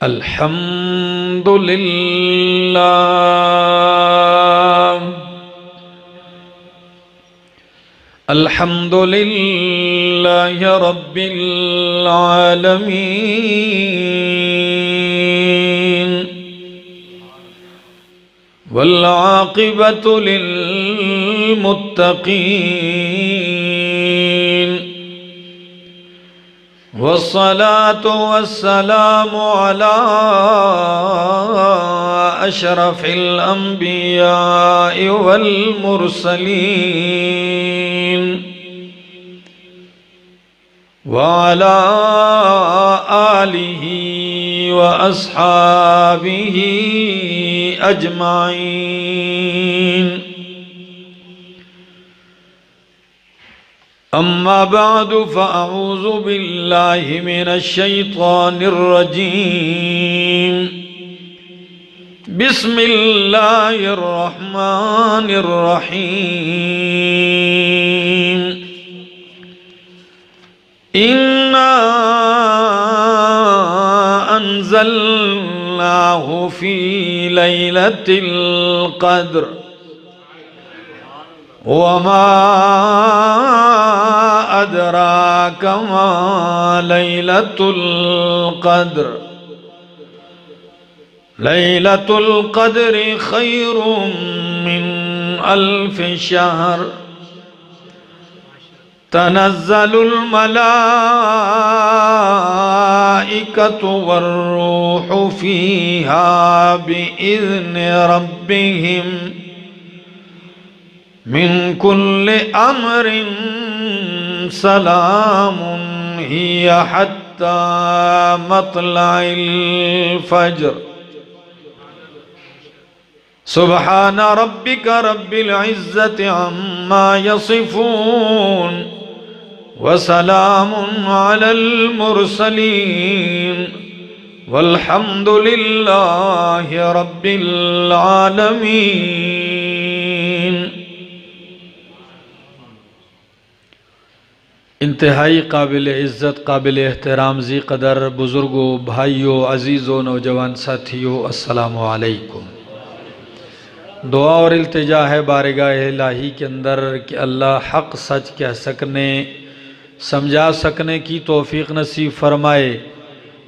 अल्हम्दुलिल्लाह अल्हम्दुलिल्लाहि रब्बिल आलमीन वल आक़िबतु लिल मुत्तक़ीन वस्सलातु वस्सलामु अला अशरफिल अंबियाइ वल मुरसलीन व अला आलिहि व अस्हाबिहि अजमाइन। अम्मा बअदु फ़अऊज़ु बिल्लाहि मिनश शैतानिर रजीम। बिस्मिल्लाहिर रहमानिर रहीम। इन्ना अंज़लनाहु फ़ी लैलतिल क़द्र वमा अदराक मा लैलतुल क़द्र। लैलतुल क़द्रि खैरुम मिन अल्फ़ि शहर। तनज़्ज़लुल मलाइकतु वर्रूहु फ़ीहा बिइज़्नि रब्बिहिम मिन कुल्लि अम्रिन सलामुन हिया हत्ता मत्लइल फज्र। सुब्हान रब्बिका रब्बिल इज़्ज़ति अम्मा यसिफून व सलामुन अलल मुरसलीन वल्हम्दुलिल्लाहि रब्बिल आलमीन। इंतहाई काबिल इज़्ज़त काबिल एहतराम ज़ी क़दर बुज़ुर्गों भाइयों अज़ीज़ों नौजवान साथियों अस्सलामु अलैकुम। दुआ और इल्तिजा है बारगाह इलाही के अंदर कि अल्लाह हक़ सच कह सकने समझा सकने की तौफ़ीक़ नसीब फ़रमाए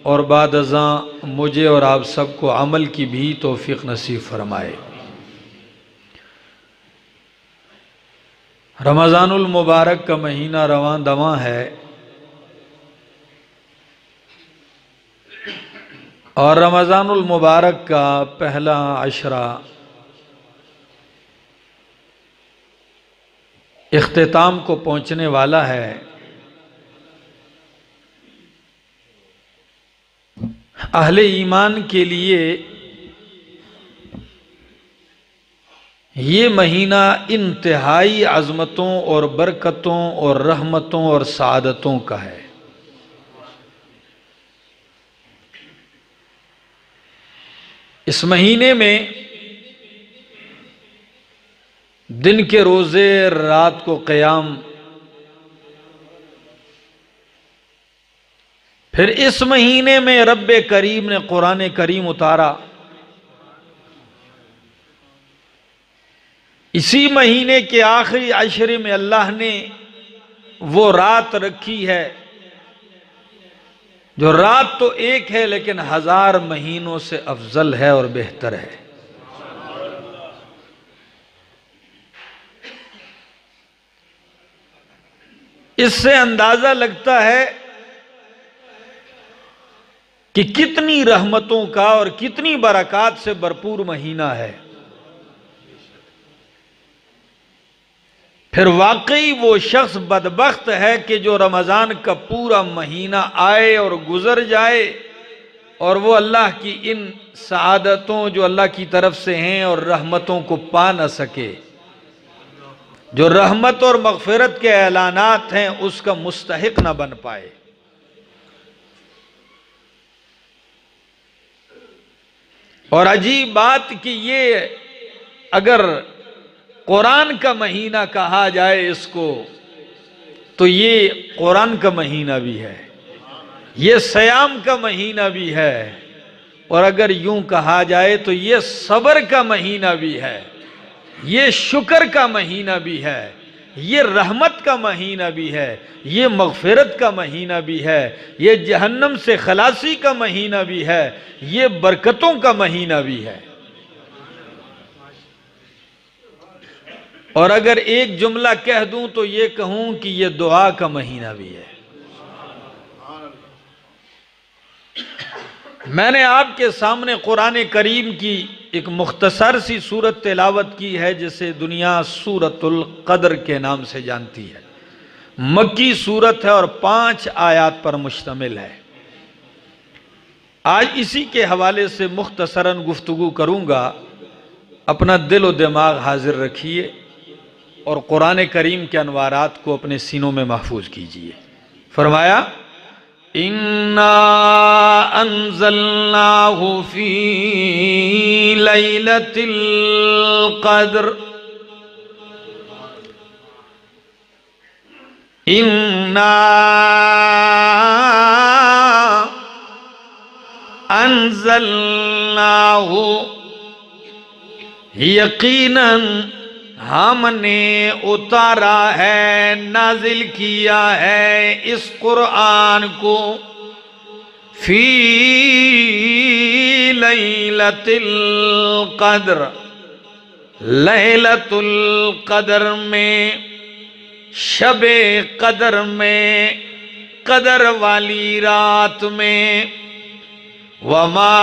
और बाद अज़ां मुझे और आप सबको अमल की भी तौफ़ीक़ नसीब फ़रमाए। रमज़ानुल मुबारक का महीना रवां दवां है और रमज़ानुल मुबारक का पहला अशरा इख्तिताम को पहुंचने वाला है। अहले ईमान के लिए ये महीना इंतहाई अज़मतों और बरकतों और रहमतों और सआदतों का है। इस महीने में दिन के रोज़े रात को क़याम, फिर इस महीने में रब्बे करीम ने कुरान करीम उतारा। इसी महीने के आखिरी अशरे में अल्लाह ने वो रात रखी है जो रात तो एक है लेकिन 1000 महीनों से अफजल है और बेहतर है। इससे अंदाजा लगता है कि कितनी रहमतों का और कितनी बरक़ात से भरपूर महीना है। फिर वाकई वो शख्स बदबख्त है कि जो रमज़ान का पूरा महीना आए और गुजर जाए और वो अल्लाह की इन सआदतों जो अल्लाह की तरफ से हैं और रहमतों को पा न सके। जो रहमत और मग़फ़िरत के ऐलानात हैं उसका मुस्तहिक न बन पाए। और अजीब बात कि ये अगर कुरान का महीना कहा जाए इसको, तो ये कुरान का महीना भी है, ये सयाम का महीना भी है, और अगर यूं कहा जाए तो ये सब्र का महीना भी है, ये शुक्र का महीना भी है, ये रहमत का महीना भी है, ये मगफिरत का महीना भी है, ये जहन्नम से खलासी का महीना भी है, ये बरकतों का महीना भी है। और अगर एक जुमला कह दूं तो ये कहूं कि ये दुआ का महीना भी है। मैंने आपके सामने कुरान करीम की एक मुख्तसर सी सूरत तिलावत की है जिसे दुनिया सूरतुल कद्र के नाम से जानती है। मक्की सूरत है और 5 आयात पर मुश्तमिल है। आज इसी के हवाले से मुख्तसरन गुफ्तगू करूंगा। अपना दिल और दिमाग हाजिर रखिए और कुरान करीम के अनवारात को अपने सीनों में महफूज कीजिए। फरमाया, इन्ना अंज़लनाहु फी लैलतिल क़द्र, इन्ना अंज़लनाहु, यकीनन हमने उतारा है, नाजिल किया है इस कुरान को, फी लैलतिल क़द्र, लैलतुल क़द्र में, शबे क़द्र में, क़द्र वाली रात में। वमा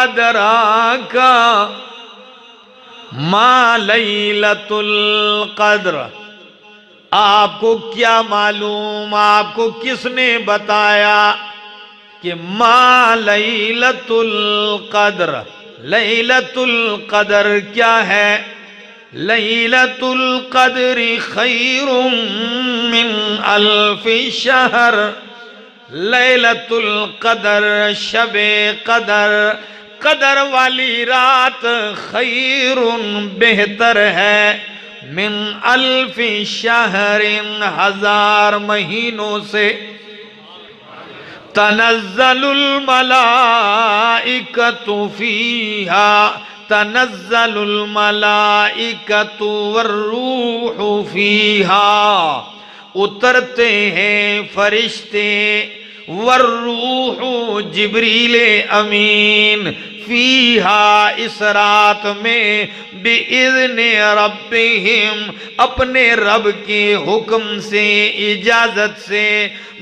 अदराका मा लैलतुल क़द्र, आपको क्या मालूम, आपको किसने बताया कि मा लैलतुल क़द्र, लैलतुल क़द्र क्या है? लैलतुल क़द्रि खैरुम मिन अल्फि शहर, लैलतुल क़द्र, शबे क़द्र, क़द्र वाली रात, खैरुन बेहतर है, मिन अल्फि शहरिन, 1000 महीनों से। तनज़्ज़लुल मलाइकतु फीहा, तनज़्ज़लुल मलाइकतु वर्रूहु फीहा, उतरते हैं फरिश्ते, वर्रूहु जिब्रीले अमीन, फीहा इस रात में, बिइज़्नि रब्बिहिम अपने रब के हुक्म से, इजाजत से,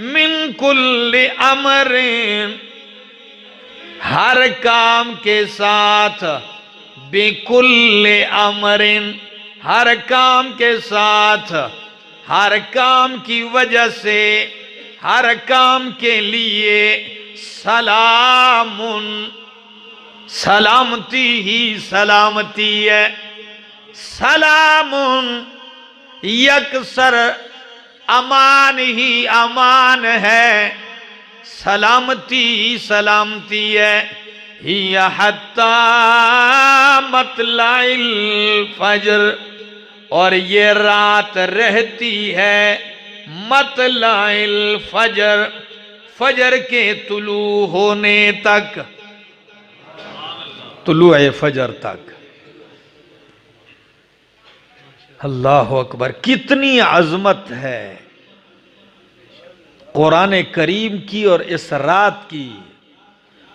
मिन कुल्लि अमरिन हर काम के साथ, बिकुल्लि अमरिन हर काम के साथ, हर काम की वजह से, हर काम के लिए, सलामुन सलामती ही सलामती है, सलामुन यकसर अमान ही अमान है, सलामती ही सलामती है। हिया हत्ता मतलाइल फजर, और ये रात रहती है मतलाइल फजर, फजर के तुलू होने तक, तुलू ए फजर तक। अल्लाह अकबर, कितनी अजमत है कुरान करीम की और इस रात की।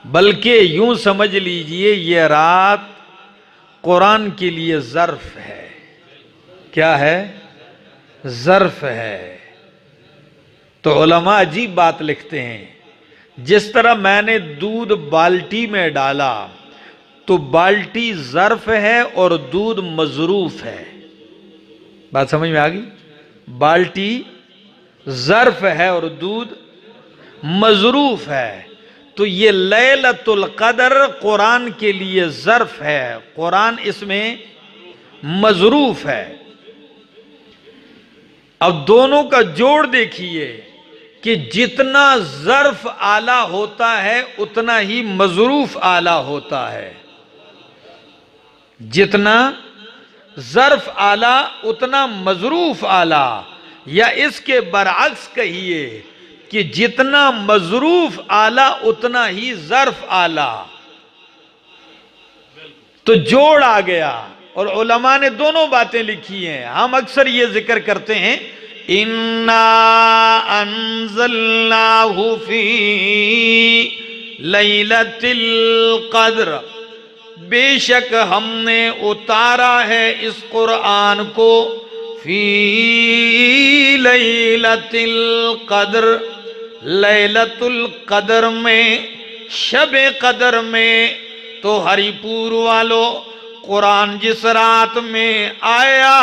बल्कि यूं समझ लीजिए ये रात कुरान के लिए ज़र्फ है। क्या है? ज़र्फ है। तो उलमा अजीब बात लिखते हैं, जिस तरह मैंने दूध बाल्टी में डाला तो बाल्टी ज़र्फ है और दूध मज़रूफ है। बात समझ में आ गई? बाल्टी ज़र्फ है और दूध मज़रूफ है। तो ये लैलतुल क़द्र कुरान के लिए ज़र्फ है, कुरान इसमें मज़रूफ है। अब दोनों का जोड़ देखिए कि जितना ज़र्फ आला होता है उतना ही मज़रूफ आला होता है। जितना ज़र्फ आला उतना मज़रूफ आला, या इसके बरअक्स कहिए कि जितना मजरूफ आला उतना ही ज़र्फ आला, तो जोड़ आ गया। और उलमा ने दोनों बातें लिखी हैं। हम अक्सर ये जिक्र करते हैं, इन्ना अंज़लनाहु फी लैलतिल क़द्र, बेशक हमने उतारा है इस कुरान को फी लैलतिल क़द्र, लैलतुल क़द्र में, शब क़द्र में। तो हरिपुर वालों, कुरान जिस रात में आया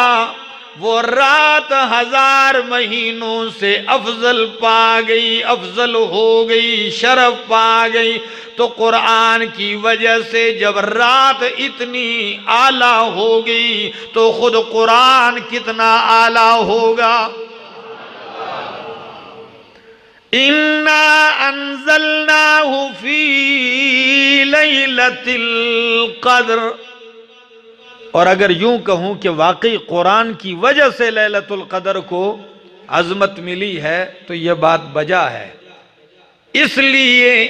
वो रात 1000 महीनों से अफजल पा गई, अफजल हो गई, शरफ पा गई। तो कुरान की वजह से जब रात इतनी आला हो गई तो खुद कुरान कितना आला होगा। इन्ना अंज़लनाहु फी लैलतिल क़द्र। और अगर यूं कहूं कि वाकई कुरान की वजह से लैलतुल क़द्र को अजमत मिली है, तो यह बात बजा है, इसलिए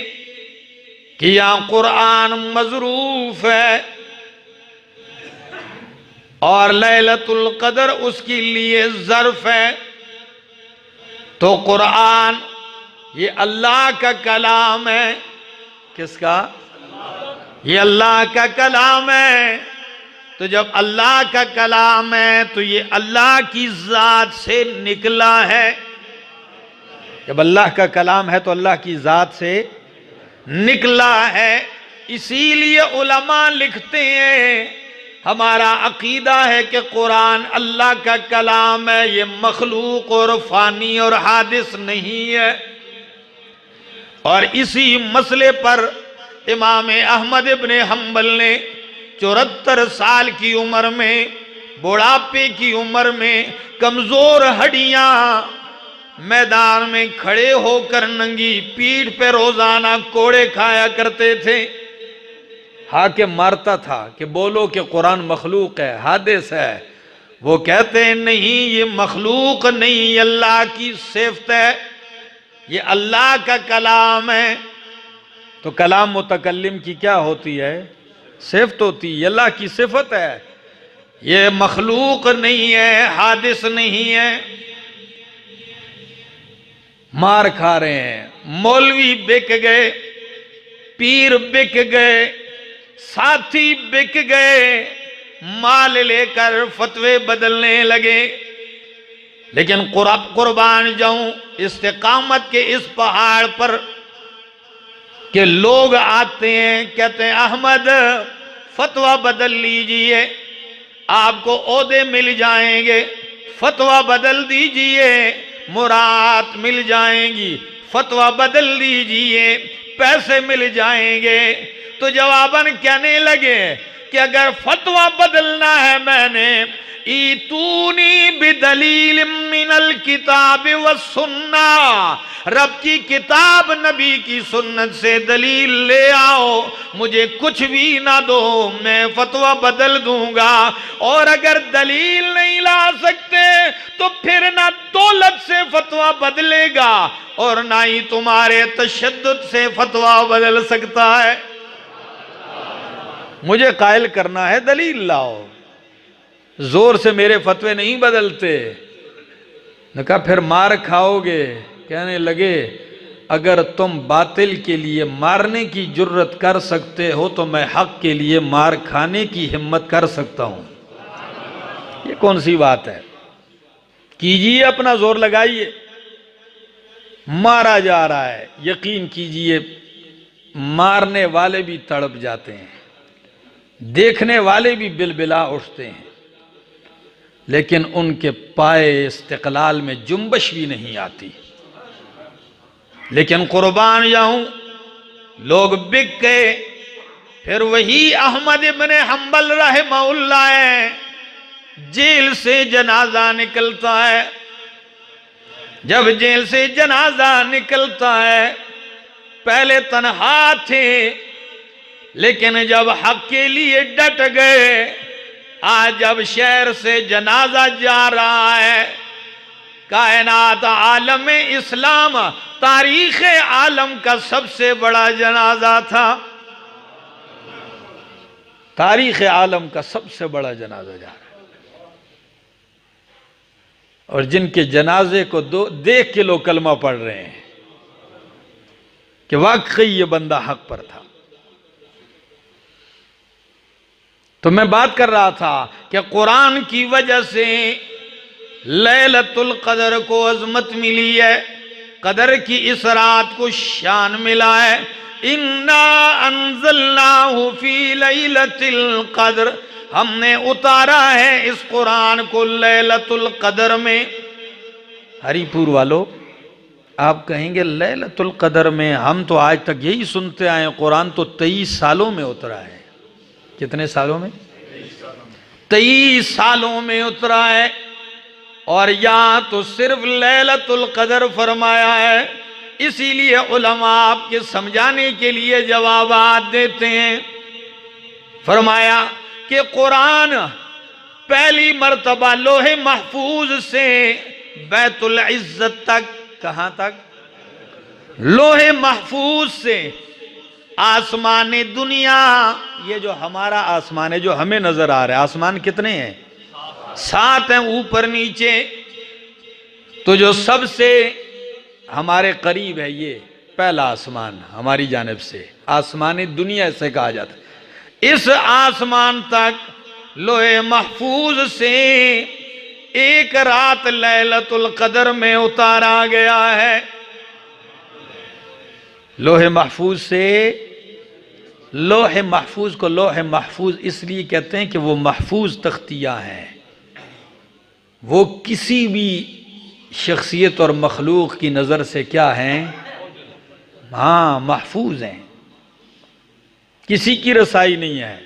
कि यहां कुरान मजरूफ है और लैलतुल क़द्र उसके लिए ज़र्फ है। तो कुरान ये अल्लाह का कलाम है। किसका? ये अल्लाह का कलाम है। तो जब अल्लाह का कलाम है तो ये अल्लाह की ज़ात से निकला है। जब अल्लाह का कलाम है तो अल्लाह की ज़ात से निकला है। इसीलिए उलमा लिखते हैं, हमारा अकीदा है कि कुरान अल्लाह का कलाम है, ये मखलूक और फानी और हादिस नहीं है। और इसी मसले पर इमाम अहमद इब्न हम्बल ने 74 साल की उम्र में, बुढ़ापे की उम्र में, कमजोर हड्डियां, मैदान में खड़े होकर नंगी पीठ पे रोजाना कोड़े खाया करते थे। हाकिम मारता था कि बोलो कि कुरान मखलूक है, हादिस है। वो कहते हैं नहीं, ये मखलूक नहीं, अल्लाह की सिफत है, ये अल्लाह का कलाम है। तो कलाम मुतकल्लिम की क्या होती है? सिफत होती है, अल्लाह की सिफत है, ये मखलूक नहीं है, हादिस नहीं है। मार खा रहे हैं, मौलवी बिक गए, पीर बिक गए, साथी बिक गए, माल लेकर फतवे बदलने लगे। लेकिन कुर्बान जाऊं इस्तिकामत के इस पहाड़ पर के लोग आते हैं, कहते हैं अहमद फतवा बदल लीजिए, आपको ओहदे मिल जाएंगे, फतवा बदल दीजिए, मुराद मिल जाएंगी, फतवा बदल दीजिए, पैसे मिल जाएंगे। तो जवाबन कहने लगे कि अगर फतवा बदलना है मैंने, ईतूनी बिदलील मिनल किताब व सुन्ना, रब की किताब नबी की सुन्नत से दलील ले आओ, मुझे कुछ भी ना दो, मैं फतवा बदल दूंगा। और अगर दलील नहीं ला सकते तो फिर ना दौलत से फतवा बदलेगा और ना ही तुम्हारे तशद्दुद से फतवा बदल सकता है। मुझे कायल करना है, दलील लाओ, जोर से मेरे फतवे नहीं बदलते। ने कहा फिर मार खाओगे। कहने लगे अगर तुम बातिल के लिए मारने की जुर्रत कर सकते हो तो मैं हक के लिए मार खाने की हिम्मत कर सकता हूं। ये कौन सी बात है? कीजिए, अपना जोर लगाइए। मारा जा रहा है, यकीन कीजिए मारने वाले भी तड़प जाते हैं, देखने वाले भी बिलबिला उठते हैं, लेकिन उनके पाए इस्तिक़लाल में जुम्बश भी नहीं आती। लेकिन कुर्बान जाऊं, लोग बिक गए। फिर वही अहमद इब्न हम्बल रहमहुल्लाह है, जेल से जनाजा निकलता है। जब जेल से जनाजा निकलता है, पहले तन्हा थे, लेकिन जब हक के लिए डट गए, आज जब शहर से जनाजा जा रहा है, कायनात आलम इस्लाम तारीख आलम का सबसे बड़ा जनाजा था। तारीख आलम का सबसे बड़ा जनाजा जा रहा है, और जिनके जनाजे को देख के लोग कलमा पढ़ रहे हैं कि वाकई ये बंदा हक पर था। तो मैं बात कर रहा था कि कुरान की वजह से लैलतुल कदर को अजमत मिली है, कदर की इस रात को शान मिला है। इन्ना अंज़लनाहु फी लैलतिल कद्र, हमने उतारा है इस कुरान को लैलतुल कदर में। हरिपुर वालों, आप कहेंगे लैलतुल कदर में, हम तो आज तक यही सुनते आए हैं, कुरान तो 23 सालों में उतरा है। कितने सालों में? 23 सालों में उतरा है। और यहां तो सिर्फ लैलतुल कदर फरमाया है, इसीलिए उलमा आपके समझाने के लिए जवाबात देते हैं। फरमाया कि कुरान पहली मर्तबा लोहे महफूज से बैतुल इज्जत तक, कहां तक? लोहे महफूज से आसमान दुनिया, ये जो हमारा आसमान है जो हमें नजर आ रहा है, आसमान कितने हैं? 7 हैं, ऊपर नीचे। तो जो सबसे हमारे करीब है ये पहला आसमान हमारी जानिब से, आसमान दुनिया से कहा जाता है। इस आसमान तक लोहे महफूज से एक रात लैलतुल कदर में उतारा गया है। लोहे महफूज से, लोहे महफूज को लोहे महफूज इसलिए कहते हैं कि वो महफूज तख्तियां हैं, वो किसी भी शख्सियत और मखलूक की नज़र से क्या हैं? हाँ, महफूज हैं, किसी की रसाई नहीं है।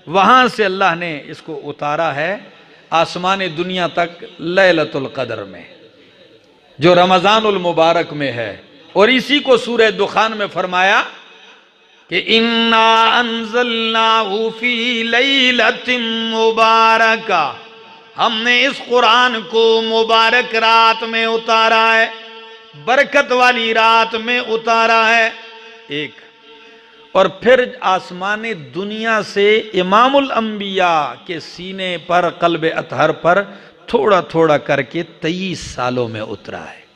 वहां से अल्लाह ने इसको उतारा है आसमान दुनिया तक लैलतुल कदर में, जो रमज़ानुल मुबारक में है। और इसी को सूरह दुखान में फरमाया कि इन्ना अंज़लनाहु फी लैलतिन मुबारका, हमने इस कुरान को मुबारक रात में उतारा है, बरकत वाली रात में उतारा है। एक और फिर आसमान दुनिया से इमामुल अंबिया के सीने पर, कल्ब अतहर पर थोड़ा थोड़ा करके 23 सालों में उतरा है।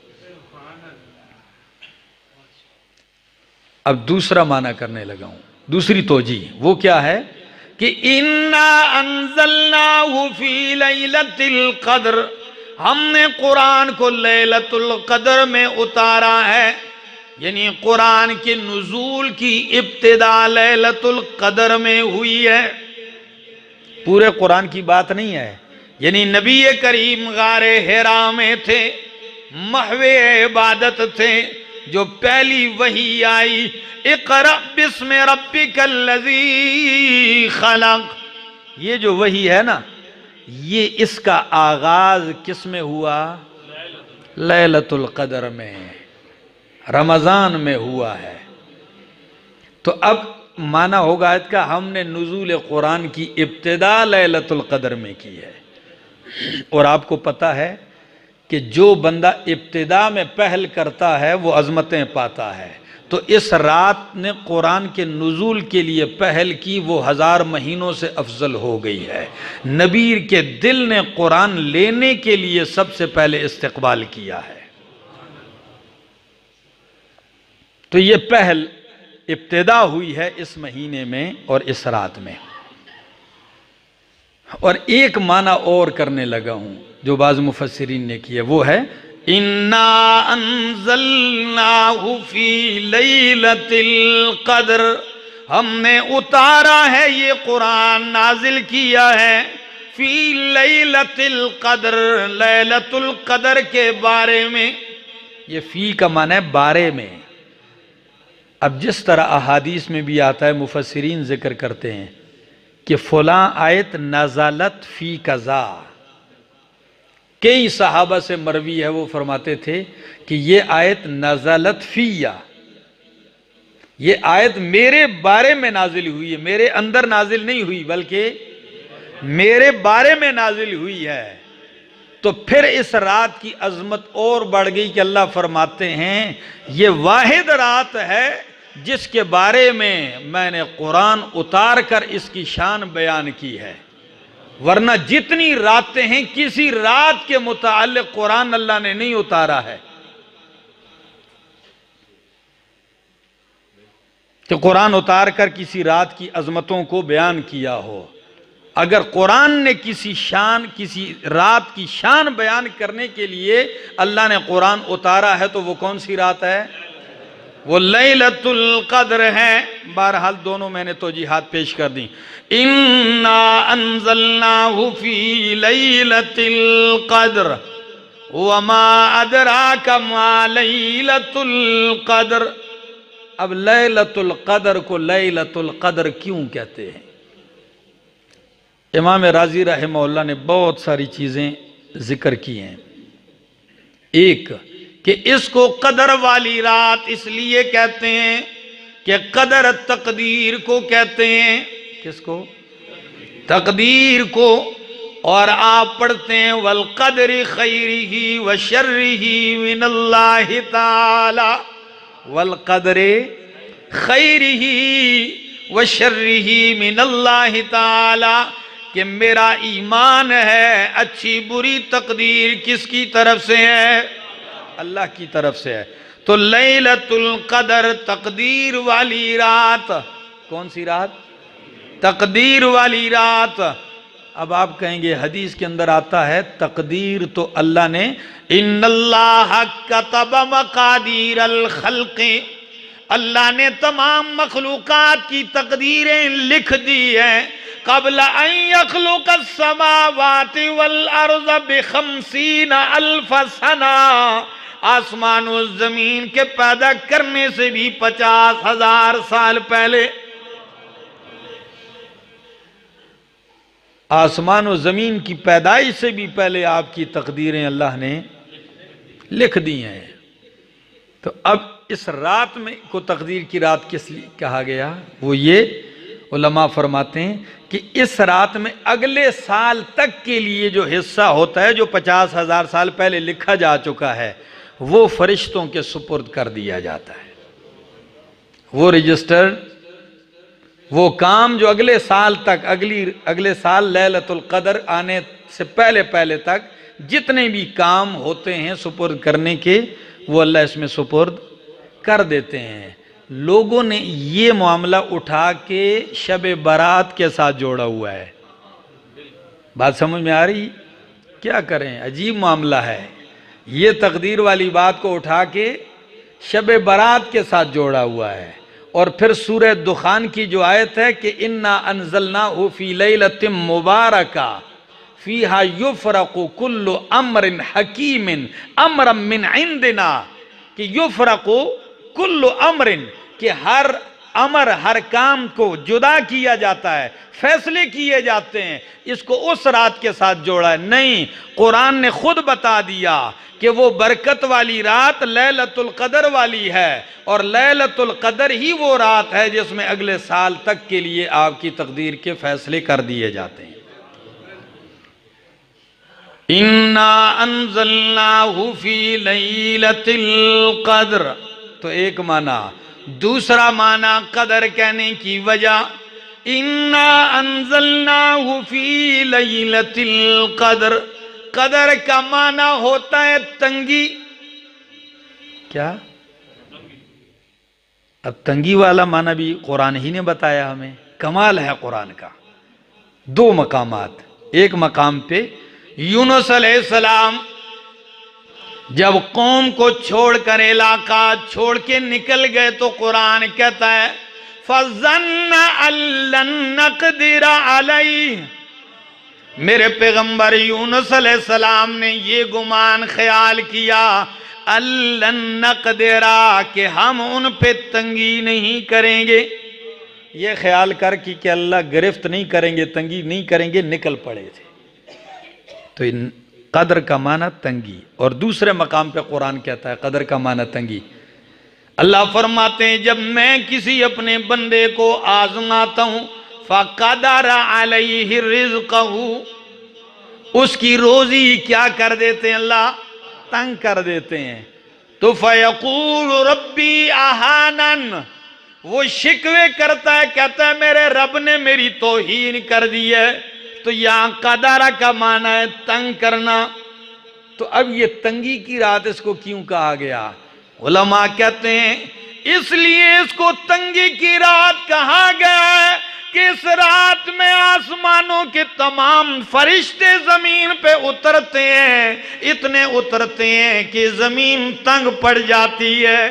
अब दूसरा माना करने लगा हूं, दूसरी तोजी, वो क्या है कि इन्ना अंज़लनाहु फी लैलतिल कद्र, हमने कुरान को लैलतुल कद्र में उतारा है। यानी कुरान के नुज़ूल की इब्तिदा लैलतुल कद्र में हुई है, पूरे कुरान की बात नहीं है। यानी नबी करीम गारे हिरा में थे, महवे इबादत थे, जो पहली वही आई, इक़रा बिस्मि रब्बिकल्लज़ी खलक़, ये जो वही है ना, ये इसका आगाज किस में हुआ? लैलतुल कद्र में, रमज़ान में हुआ है। तो अब माना होगा इसका, हमने नुज़ूल कुरान की इब्तिदा लैलतुल कद्र में की है। और आपको पता है कि जो बंदा इब्तिदा में पहल करता है वो अज़मतें पाता है। तो इस रात ने कुरान के नुज़ूल के लिए पहल की, वो 1000 महीनों से अफजल हो गई है। नबी के दिल ने कुरान लेने के लिए सबसे पहले इस्तिक़बाल किया है। तो ये पहल इब्तिदा हुई है इस महीने में और इस रात में। और एक माना और करने लगा हूं जो बाज़ मुफस्सिरीन ने किया, वो है इन्ना अंज़लनाहु फी लैलतिल कद्र, हमने उतारा है ये कुरान, नाजिल किया है फी लैलतिल कद्र, लैलतुल कद्र के बारे में। ये फी का माना है बारे में। अब जिस तरह अहादीस में भी आता है, मुफस्सिरीन जिक्र करते हैं कि फलां आयत नज़लत फी कज़ा, कई सहाबा से मरवी है, वो फरमाते थे कि ये आयत नज़लत फ़िया, ये आयत मेरे बारे में नाजिल हुई है, मेरे अंदर नाजिल नहीं हुई बल्कि मेरे बारे में नाजिल हुई है। तो फिर इस रात की अजमत और बढ़ गई कि अल्लाह फरमाते हैं ये वाहिद रात है जिसके बारे में मैंने कुरान उतार कर इसकी शान बयान की है, वरना जितनी रातें हैं किसी रात के मुताल्लिक कुरान अल्लाह ने नहीं उतारा है कि कुरान उतार कर किसी रात की अजमतों को बयान किया हो। अगर कुरान ने किसी रात की शान बयान करने के लिए अल्लाह ने कुरान उतारा है तो वो कौन सी रात है? वो लैलतुल कद्र है। बहरहाल दोनों मैंने तौजीहात पेश कर दी। इन्ना अंज़लनाहु फी लैलतिल कद्र वमा अदराका मा लैलतुल कद्र। अब लैलतुल कद्र को लैलतुल कद्र क्यों कहते हैं? इमाम राजी रहमहुल्लाह ने बहुत सारी चीज़ें जिक्र की हैं। एक कि इसको कदर वाली रात इसलिए कहते हैं कि कदर तकदीर को कहते हैं। किसको? तकदीर को। और आप पढ़ते हैं वल कदरी खैरिही व शर्रिही मिनल्लाहि ताला, वल कदरे खैरिही व शर्रिही मिनल्लाहि ताला, कि मेरा ईमान है अच्छी बुरी तकदीर किसकी तरफ से है? अल्लाह की तरफ से है। तो लैलतुल कदर तकदीर वाली रात। कौन सी रात? तकदीर वाली रात। अब आप कहेंगे हदीस के अंदर आता है तकदीर तो अल्लाह ने इन्नल्लाह कतब मकादीर अल खल्क़ि, अल्लाह ने तमाम मखलूकात की तकदीरें लिख दी हैं क़ब्ल अन यख़्लुक़ अस्समावाति वल अर्ज़ बिख़म्सीन अल्फ़ सना, आसमान और जमीन के पैदा करने से भी 50,000 साल पहले। आसमान और जमीन की पैदाइश से भी पहले आपकी तकदीरें अल्लाह ने लिख दी हैं। तो अब इस रात में को तकदीर की रात किस लिए कहा गया? वो ये उलमा फरमाते हैं कि इस रात में अगले साल तक के लिए जो हिस्सा होता है, जो 50,000 साल पहले लिखा जा चुका है, वो फरिश्तों के सुपुर्द कर दिया जाता है। वो रजिस्टर, वो काम जो अगले साल तक, अगले साल लैलतुल कद्र आने से पहले पहले तक जितने भी काम होते हैं सुपुर्द करने के, वो अल्लाह इसमें सुपुर्द कर देते हैं। लोगों ने ये मामला उठा के शब बारात के साथ जोड़ा हुआ है। बात समझ में आ रही? क्या करें, अजीब मामला है। ये तकदीर वाली बात को उठा के शब बारात के साथ जोड़ा हुआ है। और फिर सूरह दुखान की जो आयत है कि इन्ना अंज़लनाहु फी लैलतिम मुबारका फीहा युफ़रक़ु कुल्लु अम्रिन हकीमिन अम्रम मिन इंदिना, कि युफ़रक़ु कुल्लु अम्रिन, कि हर अमर, हर काम को जुदा किया जाता है, फैसले किए जाते हैं। इसको उस रात के साथ जोड़ा है? नहीं, कुरान ने खुद बता दिया कि वो बरकत वाली रात लैलतुल कद्र वाली है, और लैलतुल कद्र ही वो रात है जिसमें अगले साल तक के लिए आपकी तकदीर के फैसले कर दिए जाते हैं। इन्ना अंज़लनाहु फी लैलतिल कद्र, तो एक माना। दूसरा माना कदर कहने की वजह, इन्ना अंज़लनाहु फी लैलतिल कद्र, कदर का माना होता है तंगी। क्या? अब तंगी वाला माना भी कुरान ही ने बताया हमें। कमाल है कुरान का। दो मकामात, एक मकाम पे यूनुस अलैहिस्सलाम जब कौम को छोड़कर, इलाका छोड़ के निकल गए, तो कुरान कहता है फज़न्न अल्लन नक़दिर अलैहि, मेरे पैगंबर यूनुस अलैहिस्सलाम ने ये गुमान ख्याल किया अल्लन नक़दिरा, कि हम उन पे तंगी नहीं करेंगे। ये ख्याल कर कि अल्लाह गिरफ्त नहीं करेंगे, तंगी नहीं करेंगे, निकल पड़े थे। तो इन कदर का माना तंगी। और दूसरे मकाम पे कुरान कहता है कदर का माना तंगी। अल्लाह फरमाते हैं जब मैं किसी अपने बंदे को आजमाता हूं फ़क़दर अलैहि रिज़्क़हु, उसकी रोजी क्या कर देते हैं अल्लाह, तंग कर देते हैं। तो फयकूल रब्बी आहानन, वो शिकवे करता है, कहता है मेरे रब ने मेरी तौहीन कर दी है। तो यहां कदरा का माना है तंग करना। तो अब ये तंगी की रात इसको क्यों कहा गया? उलमा कहते हैं इसलिए इसको तंगी की रात कहा गया है कि इस रात में आसमानों के तमाम फरिश्ते जमीन पे उतरते हैं, इतने उतरते हैं कि जमीन तंग पड़ जाती है।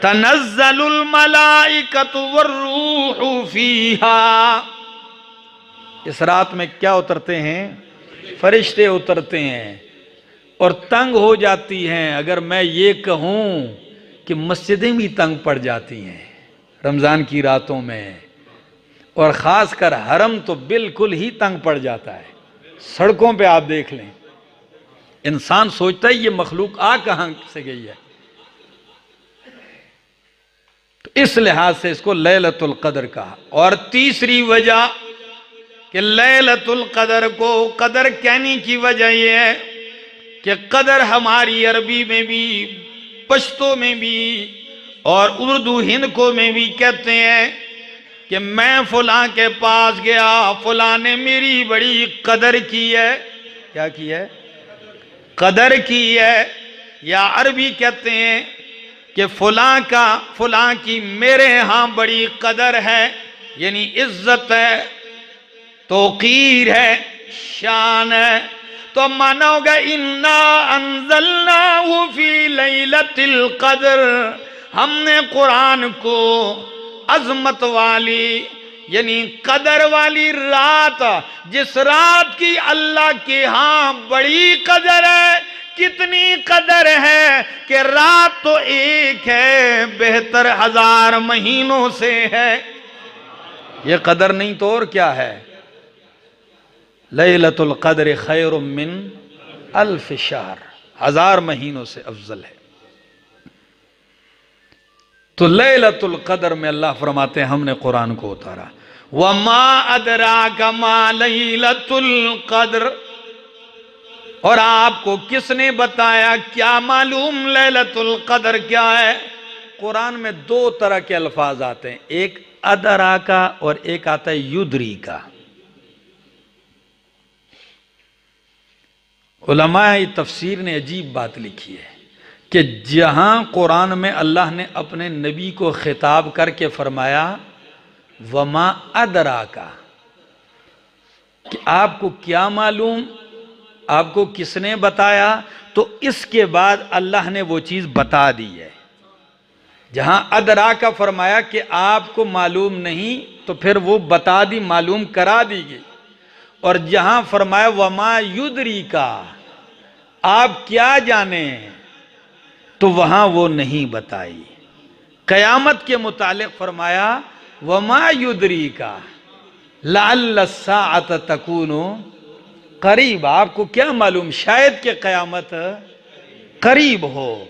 तनज़्ज़लुल मलाइकतु वर्रूहु फीहा, इस रात में क्या उतरते हैं? फरिश्ते उतरते हैं और तंग हो जाती हैं। अगर मैं ये कहूं कि मस्जिदें भी तंग पड़ जाती हैं रमजान की रातों में, और खासकर हरम तो बिल्कुल ही तंग पड़ जाता है। सड़कों पे आप देख लें, इंसान सोचता है ये मखलूक आ कहां से गई है। तो इस लिहाज से इसको लैलतुल कदर कहा। और तीसरी वजह कि लैलतुल कदर को कदर कहने की वजह यह है कि कदर हमारी अरबी में भी, पश्तो में भी और उर्दू हिंदको में भी कहते हैं कि मैं फलां के पास गया, फलां ने मेरी बड़ी कदर की है। क्या की है? कदर की है। या अरबी कहते हैं कि फलां की मेरे यहां बड़ी कदर है, यानी इज्जत है, तौकीर है, शान है। तो माना होगा इन्ना अंज़लनाहु फी लैलतिल कद्र, हमने कुरान को अजमत वाली यानी कदर वाली रात, जिस रात की अल्लाह के यहां बड़ी कदर है, कितनी कदर है कि रात तो एक है, बेहतर 1000 महीनों से है। यह कदर नहीं तो और क्या है? लैलतुल कद्र खैरुम मिन अल्फ शहर, 1000 महीनों से अफजल है। तो लैलतुल कद्र में अल्लाह फरमाते हैं हमने कुरान को उतारा। वमा अदराका मा लैलतुल कद्र, और आपको किसने बताया, क्या मालूम लैलतुल कद्र क्या है? कुरान में 2 तरह के अल्फाज आते हैं, एक अदरा का और एक आता है युद्री का। उलमाए तफसीर ने अजीब बात लिखी है कि जहां कुरान में अल्लाह ने अपने नबी को खिताब करके फरमाया वमा अदरा का, कि आपको क्या मालूम, आपको किसने बताया, तो इसके बाद अल्लाह ने वो चीज बता दी है। जहां अदरा का फरमाया कि आपको मालूम नहीं, तो फिर वो बता दी, मालूम करा दी गई। और जहां फरमाया वमा युद्री का, आप क्या जाने, तो वहां वो नहीं बताई। कयामत के मुतालिक फरमाया वमा युद्री का लअल्ल साअत तकूनु करीब, आपको क्या मालूम शायद कि कयामत करीब हो।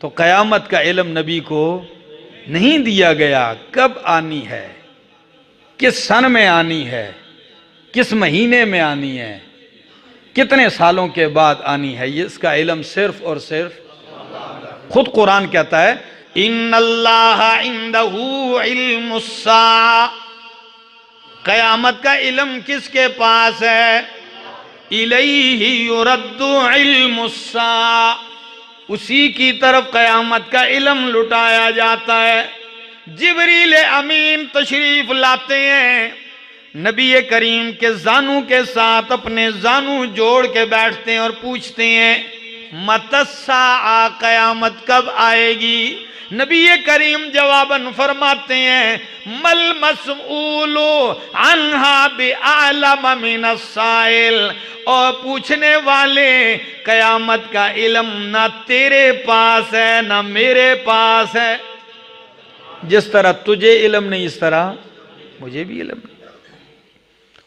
तो कयामत का इल्म नबी को नहीं दिया गया, कब आनी है, किस सन में आनी है, किस महीने में आनी है, कितने सालों के बाद आनी है, ये इसका इल्म सिर्फ और सिर्फ खुद कुरान कहता है इन्नल्लाह इंदहू इल्मुस्सा, कयामत का इल्म किसके पास है? इलैहि युरद्दु इल्मुस्सा, उसी की तरफ कयामत का इल्म लुटाया जाता है। जिब्रील अमीन तशरीफ लाते हैं, नबी करीम के जानू के साथ अपने जानू जोड़ के बैठते हैं और पूछते हैं मतस्सा, कयामत कब आएगी? नबी करीम जवाबन फरमाते हैं मल मसऊलु अन्हा बिअलम मिनस साइल, और पूछने वाले कयामत का इल्म ना तेरे पास है ना मेरे पास है। जिस तरह तुझे इल्म नहीं, इस तरह मुझे भी इल्म नहीं।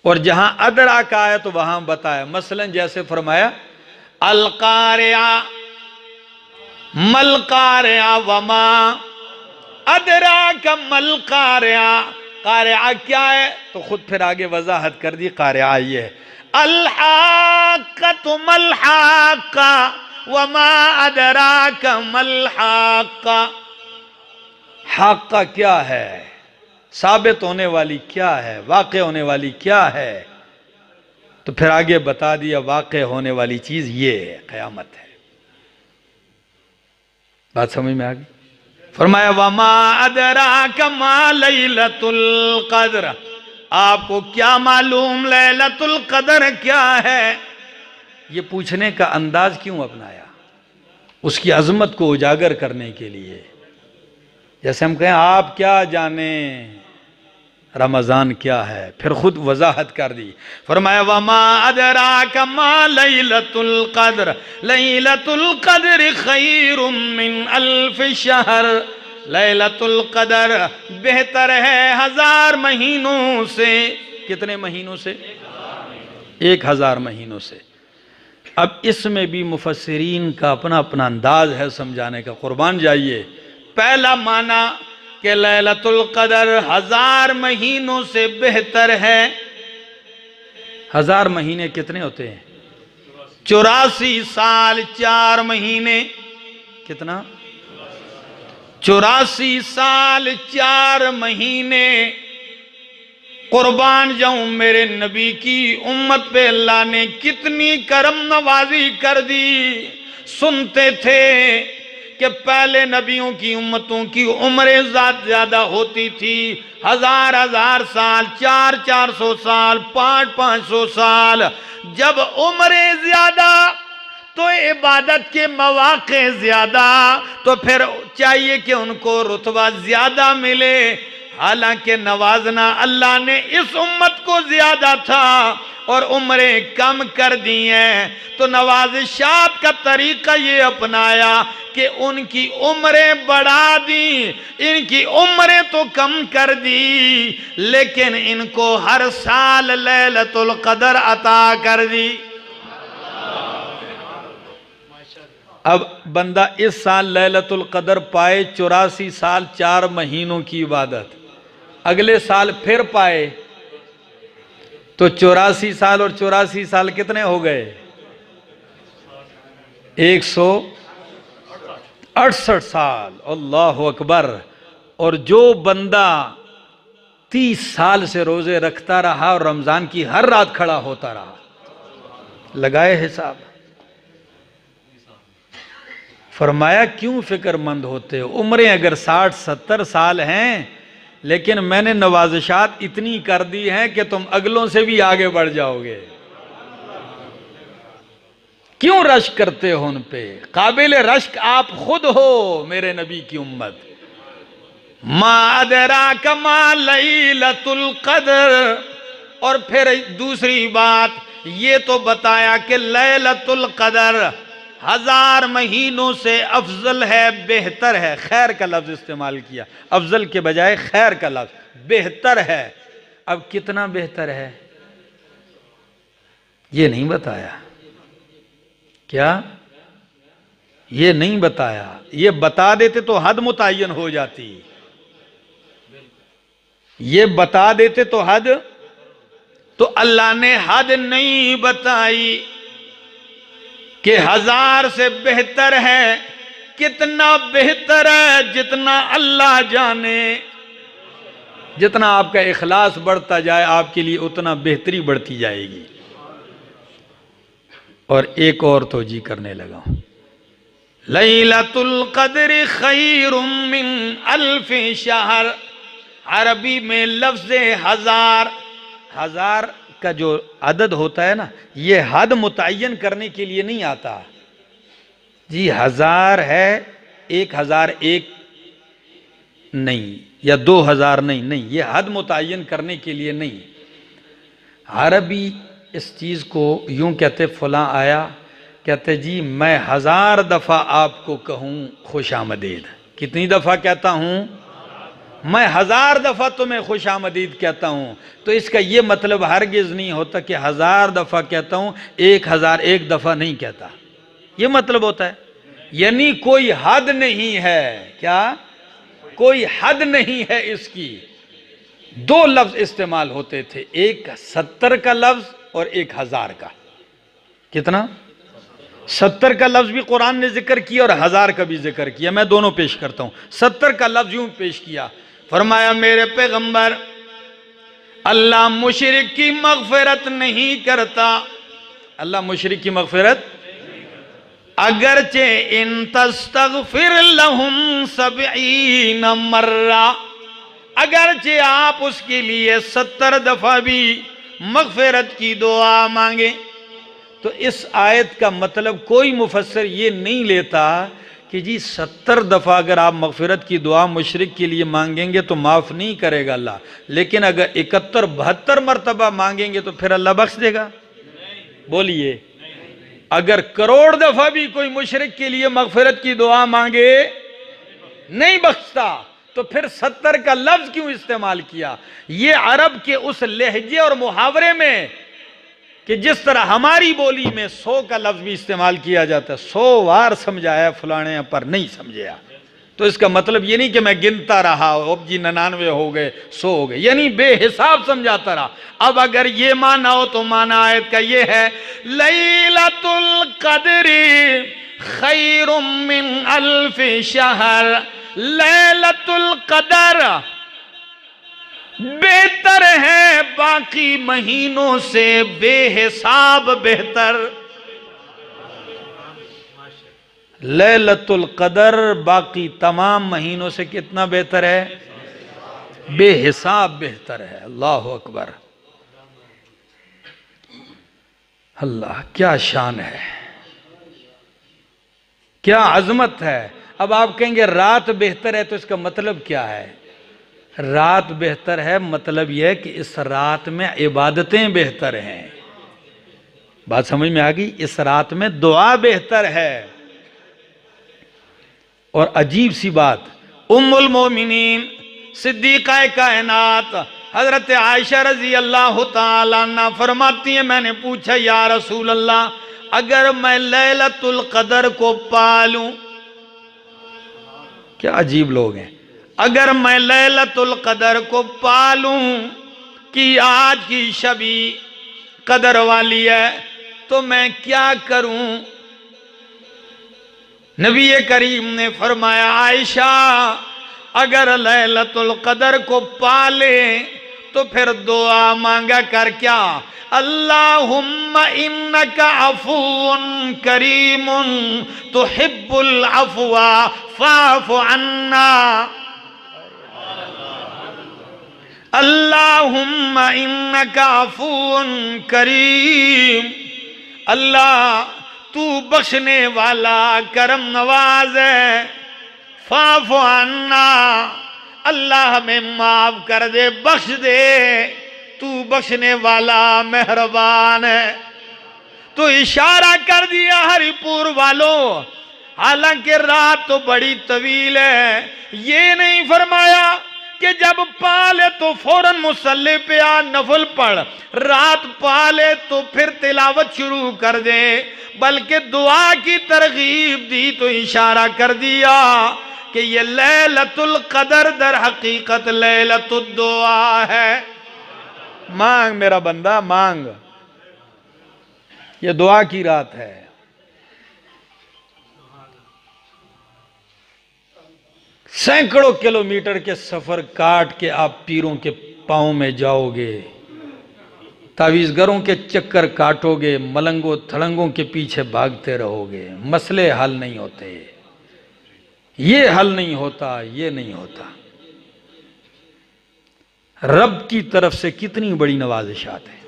और जहां अदरा का है तो वहां बताया, मसलन जैसे फरमाया अल कारिया मल कारिया वमा अदरा का मल कारिया, कारिया क्या है? तो खुद फिर आगे वजाहत कर दी, कारिया ये है। अल-हाक़्क़तु मल-हाक़्क़ा वमा अदराका मल-हाक़्क़ा। हाक़्क़ा क्या है, साबित होने वाली क्या है, वाक़े होने वाली क्या है। तो फिर आगे बता दिया वाक़े होने वाली चीज ये है, क़यामत है। बात समझ में आ गई। फरमाया वमा अदराका मा लैलतुल क़द्र, आपको क्या मालूम लैलतुल क़द्र क्या है। ये पूछने का अंदाज क्यों अपनाया, उसकी अजमत को उजागर करने के लिए। जैसे हम कहें आप क्या जाने रमजान क्या है, फिर खुद वजाहत कर दी। फरमाया वमा अदराका मा लैलतुल क़द्र, लैलतुल क़द्र खैरुम मिन अल्फ शहर। लैलतुल क़द्र बेहतर है 1000 महीनों से। कितने महीनों से? 1000 महीनों से। अब इसमें भी मुफस्सिरीन का अपना अपना अंदाज है समझाने का, कुर्बान जाइए। पहला माना कि लैलतुल क़द्र 1000 महीनों से बेहतर है। 1000 महीने कितने होते हैं? 84 साल 4 महीने। कितना? 84 साल 4 महीने। कुर्बान जाऊं मेरे नबी की उम्मत पे अल्लाह ने कितनी करम नवाजी कर दी। सुनते थे कि पहले नबियों की उम्मतों की उम्रें ज्यादा होती थी, 1000 साल, 400 साल, 500 साल। जब उम्रें ज्यादा तो इबादत के मौके ज्यादा, तो फिर चाहिए कि उनको रुतबा ज्यादा मिले। हालांकि नवाजना अल्लाह ने इस उम्मत को ज्यादा था और उम्रें कम कर दी हैं। तो नवाजिशात का तरीका ये अपनाया कि उनकी उम्रें बढ़ा दी, इनकी उम्रें तो कम कर दी, लेकिन इनको हर साल लैलतुल क़द्र अता कर दी। अब बंदा इस साल लैलतुल क़द्र पाए, 84 साल 4 महीनों की इबादत, अगले साल फिर पाए तो 84 साल और 84 साल कितने हो गए? 168 साल। अल्लाह अकबर। और जो बंदा 30 साल से रोजे रखता रहा और रमजान की हर रात खड़ा होता रहा, लगाए हिसाब। फरमाया क्यों फिक्रमंद होते हो, उम्रें अगर 60-70 साल हैं, लेकिन मैंने नवाजिशात इतनी कर दी हैं कि तुम अगलों से भी आगे बढ़ जाओगे। क्यों रश करते हो उन पे? काबिल रश्क आप खुद हो मेरे नबी की उम्मत। मा अदराका मा लैलतुल क़द्र। और फिर दूसरी बात ये तो बताया कि लैलतुल क़द्र 1000 महीनों से अफजल है, बेहतर है। खैर का लफ्ज इस्तेमाल किया, अफजल के बजाय खैर का लफ्ज, बेहतर है। अब कितना बेहतर है ये नहीं बताया। क्या ये नहीं बताया? ये बता देते तो हद मुतय्यन हो जाती, ये बता देते तो हद, तो अल्लाह ने हद नहीं बताई कि 1000 से बेहतर है। कितना बेहतर है जितना अल्लाह जाने। जितना आपका इखलास बढ़ता जाए आपके लिए उतना बेहतरी बढ़ती जाएगी। और एक और तोजी करने लगा, लैलतुल क़द्र खैरुम मिन अल्फ शहर। अरबी में लफ्ज़ 1000, 1000 का जो अदद होता है ना, ये हद मुतय्यन करने के लिए नहीं आता जी। 1000 है, 1001 नहीं, या 2000 नहीं, नहीं, ये हद मुतय्यन करने के लिए नहीं। अरबी इस चीज़ को यूं कहते, फलां आया, कहते जी मैं 1000 दफ़ा आपको कहूँ खुश आमदीद। कितनी दफ़ा कहता हूँ? मैं 1000 दफ़ा तुम्हें खुश आमदीद कहता हूँ। तो इसका ये मतलब हरगिज़ नहीं होता कि 1000 दफ़ा कहता हूँ, 1001 दफ़ा नहीं कहता। ये मतलब होता है, यानी कोई हद नहीं है। क्या? कोई हद नहीं है इसकी। दो लफ्ज इस्तेमाल होते थे, एक 70 का लफ्ज और एक 1000 का। कितना? 70 का लफ्ज भी कुरान ने जिक्र किया और 1000 का भी जिक्र किया। मैं दोनों पेश करता हूं। 70 का लफ्ज यूं पेश किया, फरमाया मेरे पैगंबर, अल्लाह मुशरिक की मगफिरत नहीं करता। अल्लाह मुशरिक की मगफिरत, अगरचे इन तस्तगफिर लहुम 70 मर्रा, अगरचे आप उसके लिए 70 दफा भी मगफिरत की दुआ मांगे। तो इस आयत का मतलब कोई मुफस्सिर ये नहीं लेता कि जी 70 दफा अगर आप मगफिरत की दुआ मुशरिक के लिए मांगेंगे तो माफ नहीं करेगा अल्लाह, लेकिन अगर 71-72 मरतबा मांगेंगे तो फिर अल्लाह बख्श देगा। बोलिए, अगर करोड़ दफा भी कोई मुशरिक के लिए मगफिरत की दुआ मांगे नहीं बख्शता, तो फिर 70 का लफ्ज क्यों इस्तेमाल किया? ये अरब के उस लहजे और मुहावरे में कि जिस तरह हमारी बोली में 100 का लफ्ज भी इस्तेमाल किया जाता है, 100 बार समझाया फलाने पर नहीं समझाया, तो इसका मतलब ये नहीं कि मैं गिनता रहा, अब जी 99 हो गए, 100 हो गए, यानी बेहिसाब समझाता रहा। अब अगर ये माना हो तो माना आयत का ये है, लैलतुल क़द्री खैरुम मिन अल्फ शहर, लैलतुल क़द्र बेहतर है बाकी महीनों से बेहिसाब बेहतर। लैलतुल क़द्र बाकी तमाम महीनों से कितना बेहतर है? बेहिसाब बेहतर है। अल्लाह अकबर, अल्लाह क्या शान है, क्या अजमत है। अब आप कहेंगे रात बेहतर है, तो इसका मतलब क्या है? रात बेहतर है मतलब यह कि इस रात में इबादतें बेहतर हैं। बात समझ में आ गई? इस रात में दुआ बेहतर है। और अजीब सी बात, उम्मुल मोमिनीन सिद्दीक़ा कायनात हजरत आयशा रजी अल्लाह तआला अन्हा फरमाती हैं, मैंने पूछा या रसूल अल्लाह, अगर मैं लैलतुल क़द्र को पालूं, क्या अजीब लोग हैं, अगर मैं लैलतुल क़द्र को पालूं कि आज की शबी कदर वाली है, तो मैं क्या करूं? नबी करीम ने फरमाया, आयशा अगर लैलतुल क़द्र को पाले तो फिर दुआ मांगा कर, क्या? अल्लाहुम्मा इन्नका अफ़ून करीमुन तुहिब्बुल अफ़्वा फ़ाफ़ु अन्ना, अल्लाहुम्मा इन्नका अफ़ून करीम, अल्लाह तू बख्शने वाला करम नवाज है, फ़ाफ़ु अन्ना, अल्लाह हमें माफ कर दे, बख्श दे, तू बख्शने वाला मेहरबान है। तो इशारा कर दिया हरिपुर वालों, हालांकि रात तो बड़ी तवील है, ये नहीं फरमाया कि जब पाले तो फौरन मुसल्ले पे आ नफल पढ़, रात पाले तो फिर तिलावत शुरू कर दे, बल्कि दुआ की तरगीब दी। तो इशारा कर दिया कि ये लैलतुल क़द्र दर हकीकत लैलतुद दुआ है। मांग मेरा बंदा मांग, ये दुआ की रात है। सैकड़ों किलोमीटर के सफर काट के आप पीरों के पांव में जाओगे, तावीज़गरों के चक्कर काटोगे, मलंगों थड़ंगों के पीछे भागते रहोगे, मसले हल नहीं होते, ये हल नहीं होता, ये नहीं होता। रब की तरफ से कितनी बड़ी नवाजिशात है।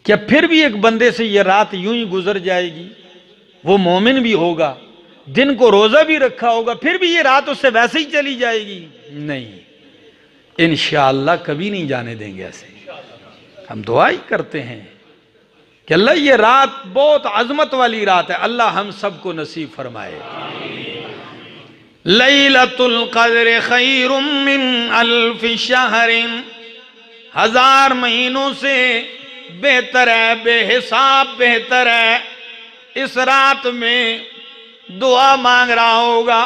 क्या फिर भी एक बंदे से ये रात यूं ही गुजर जाएगी? वो मोमिन भी होगा, दिन को रोजा भी रखा होगा, फिर भी ये रात उससे वैसे ही चली जाएगी? नहीं, इंशाअल्लाह कभी नहीं जाने देंगे ऐसे। हम दुआ ही करते हैं कि अल्लाह ये रात बहुत अजमत वाली रात है, अल्लाह हम सबको नसीब फरमाए। लैलतुल क़द्र खैरुम मिन अल्फ शहरिन, 1000 महीनों से बेहतर है, बेहिसाब बेहतर है। इस रात में दुआ मांग रहा होगा,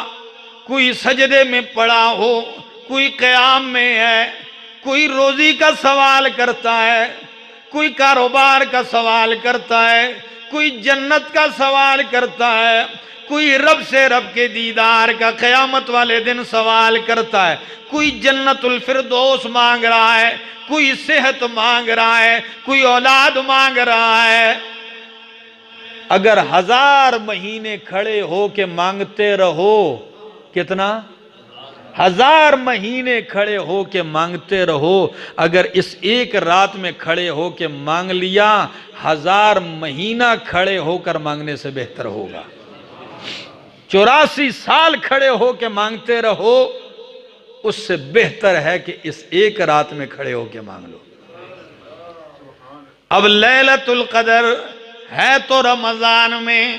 कोई सजदे में पड़ा हो, कोई क़याम में है, कोई रोजी का सवाल करता है, कोई कारोबार का सवाल करता है, कोई जन्नत का सवाल करता है, कोई रब से रब के दीदार का क़यामत वाले दिन सवाल करता है, कोई जन्नतुल फिरदौस मांग रहा है, कोई सेहत मांग रहा है, कोई औलाद मांग रहा है। अगर 1000 महीने खड़े हो के मांगते रहो, कितना? 1000 महीने खड़े हो के मांगते रहो। अगर इस एक रात में खड़े हो के मांग लिया, 1000 महीना खड़े होकर मांगने से बेहतर होगा। 84 साल खड़े हो के मांगते रहो, उससे बेहतर है कि इस एक रात में खड़े हो के मांग लो। अब लैलतुल कदर है तो रमजान में,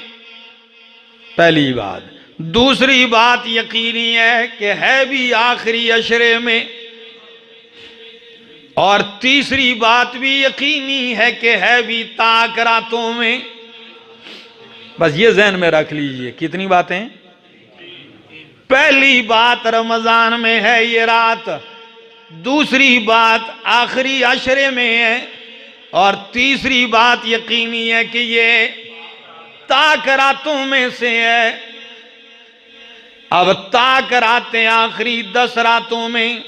पहली बात। दूसरी बात यकीनी है कि है भी आखिरी अशरे में, और तीसरी बात भी यकीनी है कि है भी ताक रातों में। बस ये ज़हन में रख लीजिए। कितनी बातें? पहली बात रमजान में है ये रात, दूसरी बात आखिरी अशरे में है, और तीसरी बात यकीनी है कि ये ताक रातों में से है। अब ताक रातें आखिरी 10 रातों में,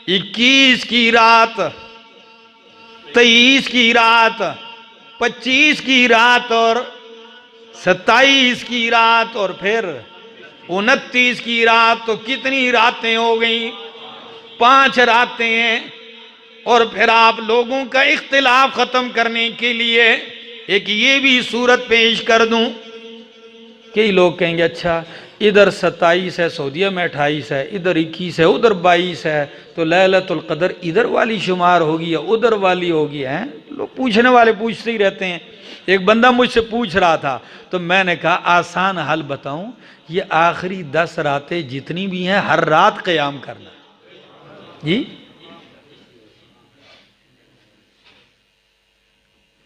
21 की रात, 23 की रात, 25 की रात और 27 की रात और फिर 29 की रात। तो कितनी रातें हो गई? 5 रातें हैं। और फिर आप लोगों का इख्तिलाफ खत्म करने के लिए एक ये भी सूरत पेश कर दूं। कई लोग कहेंगे अच्छा इधर 27 है, सऊदीया में 28 है, इधर 21 है, उधर 22 है, तो लैलतुल कदर इधर वाली शुमार होगी या उधर वाली होगी? हैं लोग पूछने वाले पूछते ही रहते हैं। एक बंदा मुझसे पूछ रहा था, तो मैंने कहा आसान हल बताऊं, ये आखिरी 10 रातें जितनी भी हैं हर रात क़याम करना। जी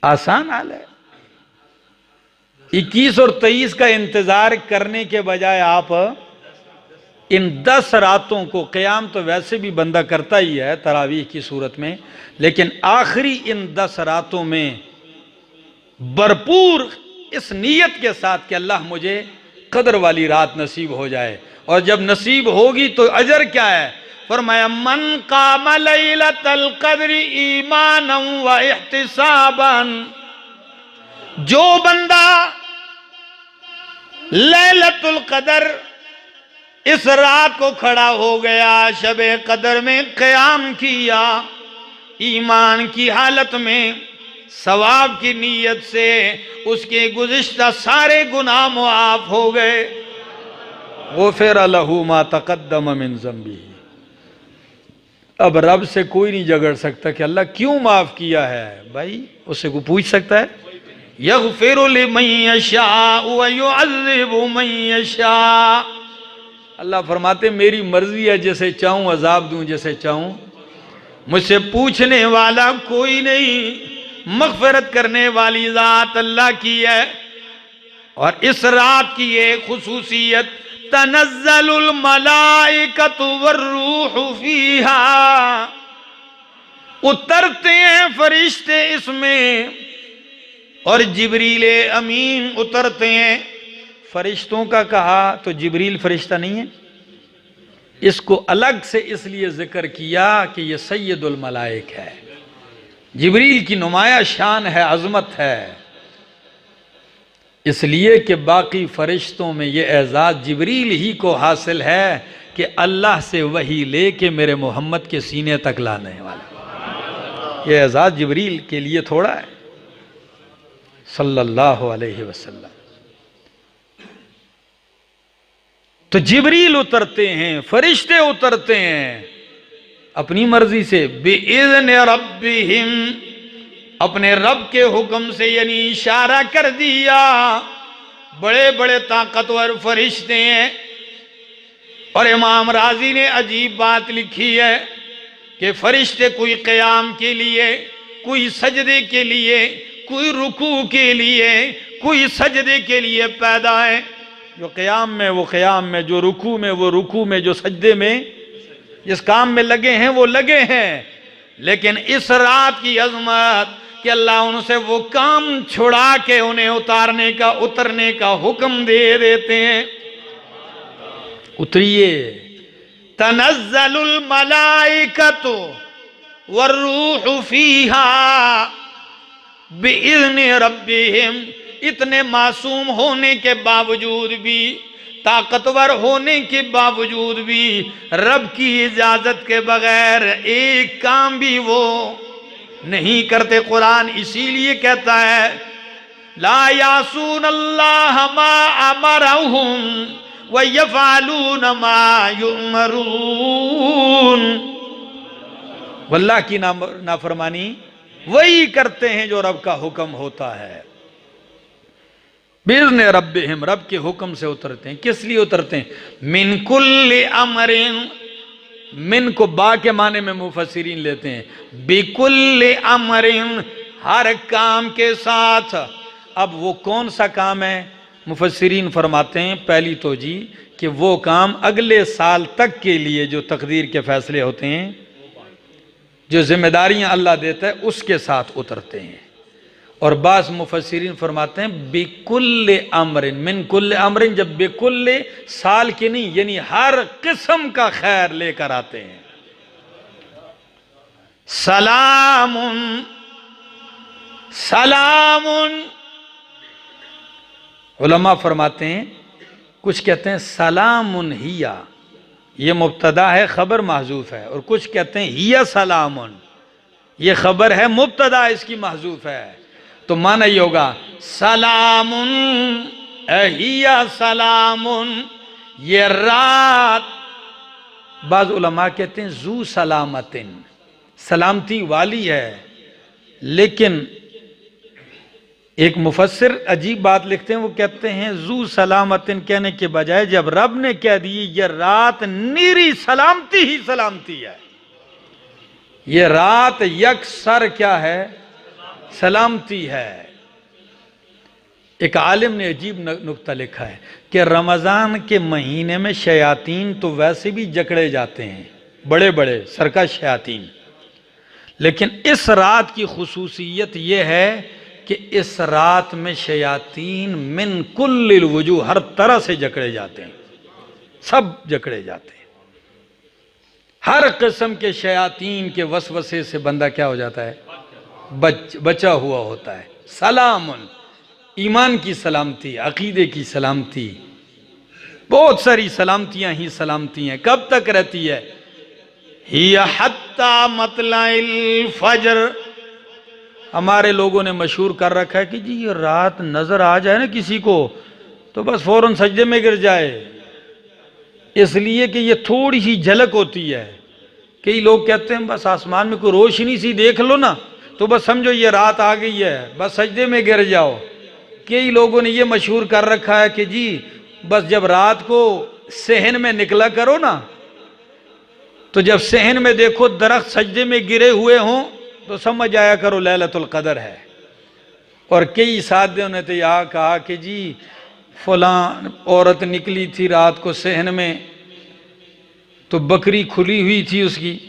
आसान हाल है। 21 और 23 का इंतजार करने के बजाय आप इन 10 रातों को, क़याम तो वैसे भी बंदा करता ही है तरावीह की सूरत में, लेकिन आखिरी इन 10 रातों में भरपूर इस नीयत के साथ कि अल्लाह मुझे कदर वाली रात नसीब हो जाए। और जब नसीब होगी तो अजर क्या है? फरमाया मन काम लैलतल क़द्र ईमानन व इहतिसाबन, जो बंदा लैलतुल कदर इस रात को खड़ा हो गया, शबे कदर में क़याम किया, ईमान की हालत में, सवाब की नीयत से, उसके गुज़िश्ता सारे गुनाह मुआफ़ हो गए। गुफ़िर लहू मा तक़द्दम मिन ज़म्बी। अब रब से कोई नहीं झगड़ सकता कि अल्लाह क्यों माफ किया है। भाई उससे कोई पूछ सकता है? यग़फ़िरु लिमन यशाअ व युअज़्ज़िबु मन यशाअ। अल्लाह फरमाते मेरी मर्जी है, जैसे चाहूं अजाब दूं, जैसे चाहूं। मुझसे पूछने वाला कोई नहीं, मग़फ़िरत करने वाली ज़ात अल्लाह की है। और इस रात की एक खुसूसियत, तनज़्ज़लुल मलाइकतु वर्रूहु फ़ीहा, उतरते हैं फरिश्ते इसमें, और जिब्रील अमीन उतरते हैं। फरिश्तों का कहा तो जिब्रील फरिश्ता नहीं है, इसको अलग से इसलिए जिक्र किया कि ये सैयदुल मलाइक है, जिब्रील की नुमाया शान है, अजमत है, इसलिए कि बाकी फरिश्तों में ये एजाज़ जिब्रील ही को हासिल है कि अल्लाह से वही लेके मेरे मोहम्मद के सीने तक लाने वाला। ये एजाज़ जिब्रील के लिए थोड़ा है, सल्लल्लाहु अलैहि वसल्लम। तो जिब्रील उतरते हैं, फरिश्ते उतरते हैं अपनी मर्जी से, बिइज़्नि रब्बिहिम, अपने रब के हुक्म से, यानी इशारा कर दिया। बड़े बड़े ताकतवर फरिश्ते हैं। और इमाम राजी ने अजीब बात लिखी है कि फरिश्ते कोई क़याम के लिए, कोई सजदे के लिए, कोई रुकू के लिए, कोई सजदे के लिए पैदा है, जो क़याम में वो क़याम में, जो रुकू में वो रुकू में, जो सजदे में, जिस काम में लगे हैं वो लगे हैं। लेकिन इस रात की अजमत कि अल्लाह उनसे वो काम छुड़ा के उन्हें उतरने का हुक्म दे देते हैं। उतरिए। तनज़्ज़लुल मलाइकतु वर्रूहु फीहा बिइज़्नि रब्बिहिम। इतने मासूम होने के बावजूद भी, ताकतवर होने के बावजूद भी, रब की इजाजत के बगैर एक काम भी वो नहीं करते। कुरान इसीलिए कहता है ला यासून अल्लाह मा अमरहुम व यफअलून मा युमरून। वल्लाह की नाफरमानी वही करते हैं जो रब का हुक्म होता है। बिइज़्नि रब्बिहिम, रब के हुक्म से उतरते हैं। किस लिए उतरते हैं? मिन कुल्लि अमरिन, मिन को बा के माने में मुफस्सिरीन लेते हैं। बिकुल्लि अमरिन, हर काम के साथ। अब वो कौन सा काम है? मुफस्सिरीन फरमाते हैं पहली तो जी कि वो काम अगले साल तक के लिए जो तकदीर के फैसले होते हैं, जो जिम्मेदारियां अल्लाह देता है, उसके साथ उतरते हैं। और बास मुफस्सिरीन फरमाते हैं बिकुल्ले अमरिन, मिन कुल्ले अमरिन, जब बिकुल्ले साल के नहीं यानी हर किस्म का खैर लेकर आते हैं। सलामुन, सलामुन। उलमा फरमाते हैं, कुछ कहते हैं सलामुन हिया, ये मुब्तदा है, खबर महजूफ है। और कुछ कहते हैं हिया सलामुन, ये खबर है, मुब्तदा इसकी महजूफ है। तो माना ये होगा सलामुन हिया सलामुन, ये रात। बाज़ उलमा कहते हैं जू सलामतिन, सलामती वाली है। लेकिन एक मुफस्सिर अजीब बात लिखते हैं, वो कहते हैं जू सलामतिन कहने के बजाय जब रब ने कह दी ये रात नीरी सलामती ही सलामती है, ये रात यकसर क्या है? सलामती है। एक आलिम ने अजीब नुक्ता लिखा है कि रमज़ान के महीने में शयातीन तो वैसे भी जकड़े जाते हैं, बड़े बड़े सरकश शयातीन, लेकिन इस रात की खुसूसियत यह है कि इस रात में शयातीन मिन कुल्लिल वजूह, हर तरह से जकड़े जाते हैं, सब जकड़े जाते हैं। हर किस्म के शयातीन के वसवसे से बंदा क्या हो जाता है? बचा हुआ होता है। सलामुन, ईमान की सलामती, अकीदे की सलामती, बहुत सारी सलामतियां ही सलामती हैं। कब तक रहती है? हिया हत्ता मतलाइल फजर। हमारे लोगों ने मशहूर कर रखा है कि जी ये रात नजर आ जाए ना किसी को तो बस फौरन सजदे में गिर जाए, इसलिए कि ये थोड़ी सी झलक होती है। कई लोग कहते हैं बस आसमान में कोई रोशनी सी देख लो ना तो बस समझो ये रात आ गई है, बस सजदे में गिर जाओ। कई लोगों ने ये मशहूर कर रखा है कि जी बस जब रात को सहन में निकला करो ना, तो जब सहन में देखो दरख्त सजदे में गिरे हुए हों तो समझ आया करो लैलतुल कदर है। और कई साथियों ने तो यहाँ कहा कि जी फलां औरत निकली थी रात को सहन में तो बकरी खुली हुई थी उसकी,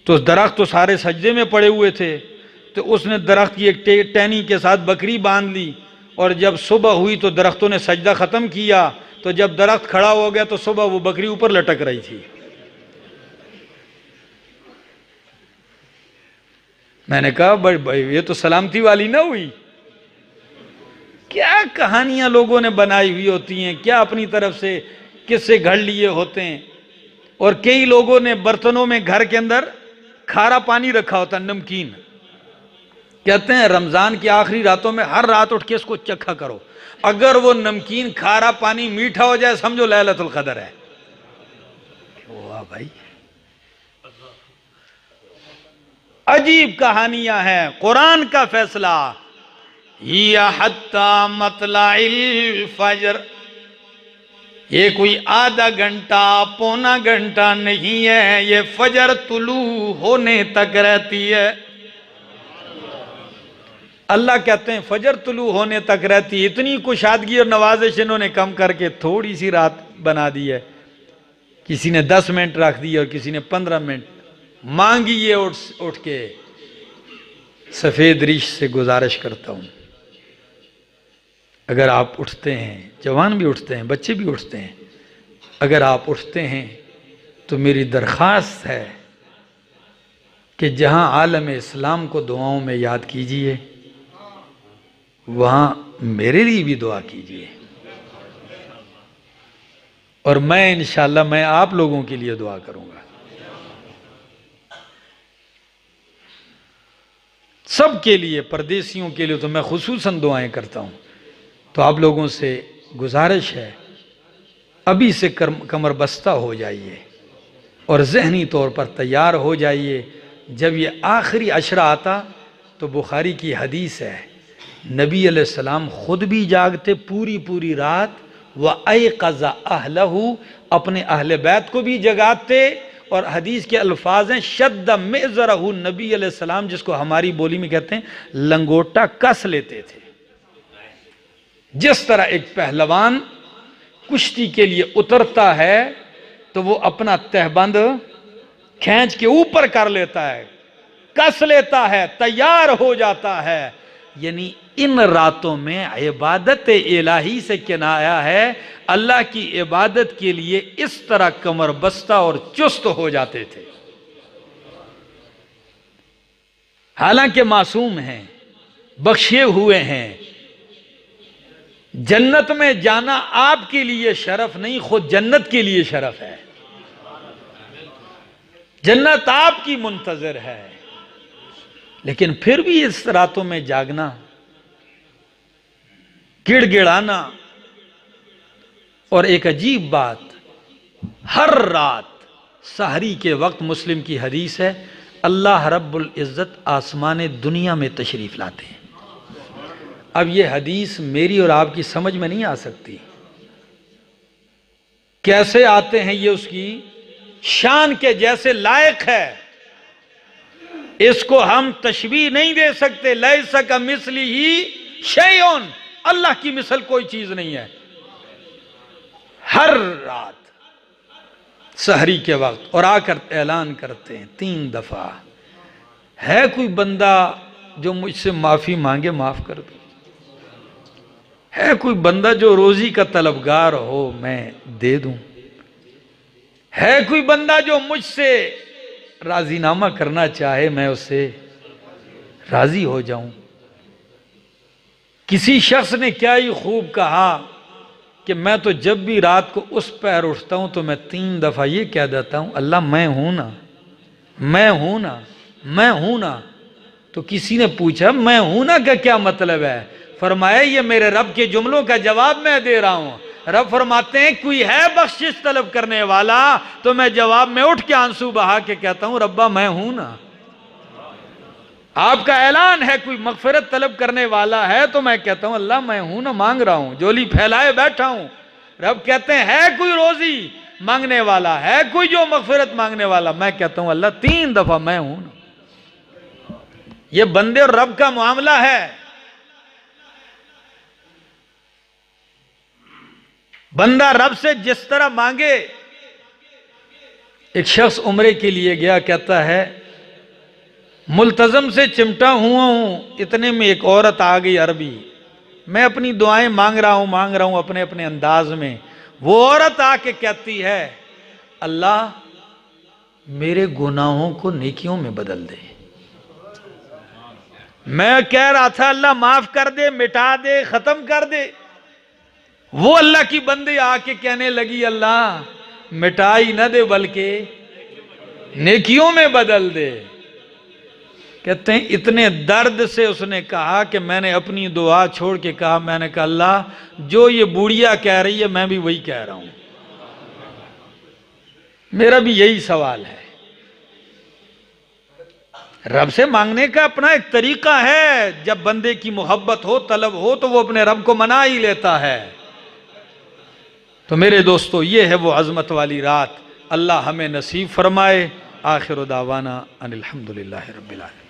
तो दरख्त तो सारे सजदे में पड़े हुए थे, तो उसने दरख्त की एक टहनी के साथ बकरी बांध ली, और जब सुबह हुई तो दरख्तों ने सजदा ख़त्म किया, तो जब दरख्त खड़ा हो गया तो सुबह वो बकरी ऊपर लटक रही थी। मैंने कहा भाई ये तो सलामती वाली ना हुई। क्या कहानियां लोगों ने बनाई हुई होती हैं, क्या अपनी तरफ से किस्से घड़ लिए होते हैं। और कई लोगों ने बर्तनों में घर के अंदर खारा पानी रखा होता, नमकीन। कहते हैं रमजान की आखिरी रातों में हर रात उठ के इसको चखा करो, अगर वो नमकीन खारा पानी मीठा हो जाए समझो लैलतुल कदर है। वाह भाई, अजीब कहानियां हैं। कुरान का फैसला हिया हत्ता मतलाइल फजर, ये कोई आधा घंटा पौना घंटा नहीं है, ये फजर तुलू होने तक रहती है। अल्लाह कहते हैं फजर तुलू होने तक रहती है। इतनी कुशादगी और नवाजिश इन्होंने कम करके थोड़ी सी रात बना दी है। किसी ने 10 मिनट रख दी और किसी ने 15 मिनट। मांगी ये उठ के सफेद रिश से गुजारिश करता हूं, अगर आप उठते हैं, जवान भी उठते हैं, बच्चे भी उठते हैं, अगर आप उठते हैं तो मेरी दरख्वास्त है कि जहां आलम इस्लाम को दुआओं में याद कीजिए, वहां मेरे लिए भी दुआ कीजिए। और मैं इंशाअल्लाह मैं आप लोगों के लिए दुआ करूंगा। सबके लिए, परदेसियों के लिए तो मैं खुसूसन दुआएं करता हूं। तो आप लोगों से गुजारिश है, अभी से कमर बस्ता हो जाइए और ज़हनी तौर पर तैयार हो जाइए। जब ये आखिरी अशरा आता तो बुखारी की हदीस है, नबी अलैहिस्सलाम खुद भी जागते पूरी पूरी रात, व अयक़ज़ा अहलहू, अपने अहले बैत को भी जगाते। और हदीस के अल्फाज हैं शद्द मिज़रहू, नबी अलैहिस्सलाम जिसको हमारी बोली में कहते हैं लंगोटा कस लेते थे। जिस तरह एक पहलवान कुश्ती के लिए उतरता है तो वो अपना तहबंद खींच के ऊपर कर लेता है, कस लेता है, तैयार हो जाता है। यानी इन रातों में इबादत इलाही से किनाया है, अल्लाह की इबादत के लिए इस तरह कमर बस्ता और चुस्त हो जाते थे। हालांकि मासूम हैं, बख्शे हुए हैं, जन्नत में जाना आपके लिए शरफ नहीं, खुद जन्नत के लिए शरफ है। जन्नत आपकी मुंतजर है। लेकिन फिर भी इस रातों में जागना, गिड़गिड़ाना, और एक अजीब बात, हर रात सहरी के वक्त मुस्लिम की हदीस है, अल्लाह रब्बुल इज़्ज़त आसमान दुनिया में तशरीफ लाते हैं। अब ये हदीस मेरी और आपकी समझ में नहीं आ सकती, कैसे आते हैं ये उसकी शान के जैसे लायक है, इसको हम तशबीह नहीं दे सकते। लैसा कमिस्लिही शैउन, अल्लाह की मिसल कोई चीज नहीं है। हर रात सहरी के वक्त और आकर ऐलान करते हैं 3 दफा, है कोई बंदा जो मुझसे माफी मांगे माफ कर दो, है कोई बंदा जो रोजी का तलबगार हो मैं दे दूं, है कोई बंदा जो मुझसे राजीनामा करना चाहे मैं उससे राजी हो जाऊं। किसी शख्स ने क्या ही खूब कहा कि मैं तो जब भी रात को उस पैर उठता हूं तो मैं 3 दफा ये कह देता हूं, अल्लाह मैं हूं ना, मैं हूं ना, मैं हूं ना। तो किसी ने पूछा मैं हूं ना का क्या मतलब है? फरमाया ये मेरे रब के जुमलों का जवाब मैं दे रहा हूं। रब फरमाते हैं कोई है बख्शिश तलब करने वाला, तो मैं जवाब में उठ के आंसू बहा के कहता हूं रब्बा मैं हूं ना। आपका ऐलान है कोई मगफिरत तलब करने वाला है, तो मैं कहता हूं अल्लाह मैं हूं ना, मांग रहा हूं, झोली फैलाए बैठा हूं। रब कहते हैं है कोई रोजी मांगने वाला, है कोई जो मगफिरत मांगने वाला, मैं कहता हूं अल्लाह 3 दफा मैं हूं ना। ये बंदे और रब का मामला है। बंदा रब से जिस तरह मांगे। एक शख्स उम्रे के लिए गया, कहता है मुल्तजम से चिमटा हुआ हूं, इतने में एक औरत आ गई अरबी, मैं अपनी दुआएं मांग रहा हूं अपने अपने अंदाज में। वो औरत आके कहती है अल्लाह मेरे गुनाहों को नेकियों में बदल दे। मैं कह रहा था अल्लाह माफ कर दे, मिटा दे, खत्म कर दे। वो अल्लाह की बंदी आके कहने लगी अल्लाह मिटाई न दे बल्कि नेकियों में बदल दे। कहते हैं इतने दर्द से उसने कहा कि मैंने अपनी दुआ छोड़ के कहा, मैंने कहा अल्लाह जो ये बूढ़िया कह रही है मैं भी वही कह रहा हूं। मेरा भी यही सवाल है। रब से मांगने का अपना एक तरीका है। जब बंदे की मोहब्बत हो, तलब हो, तो वो अपने रब को मना ही लेता है। तो मेरे दोस्तों ये है वो अज़मत वाली रात, अल्लाह हमें नसीब फरमाए। आखिर दावाना अनिल हम्दुलिल्लाहि रब्बिल आलमीन।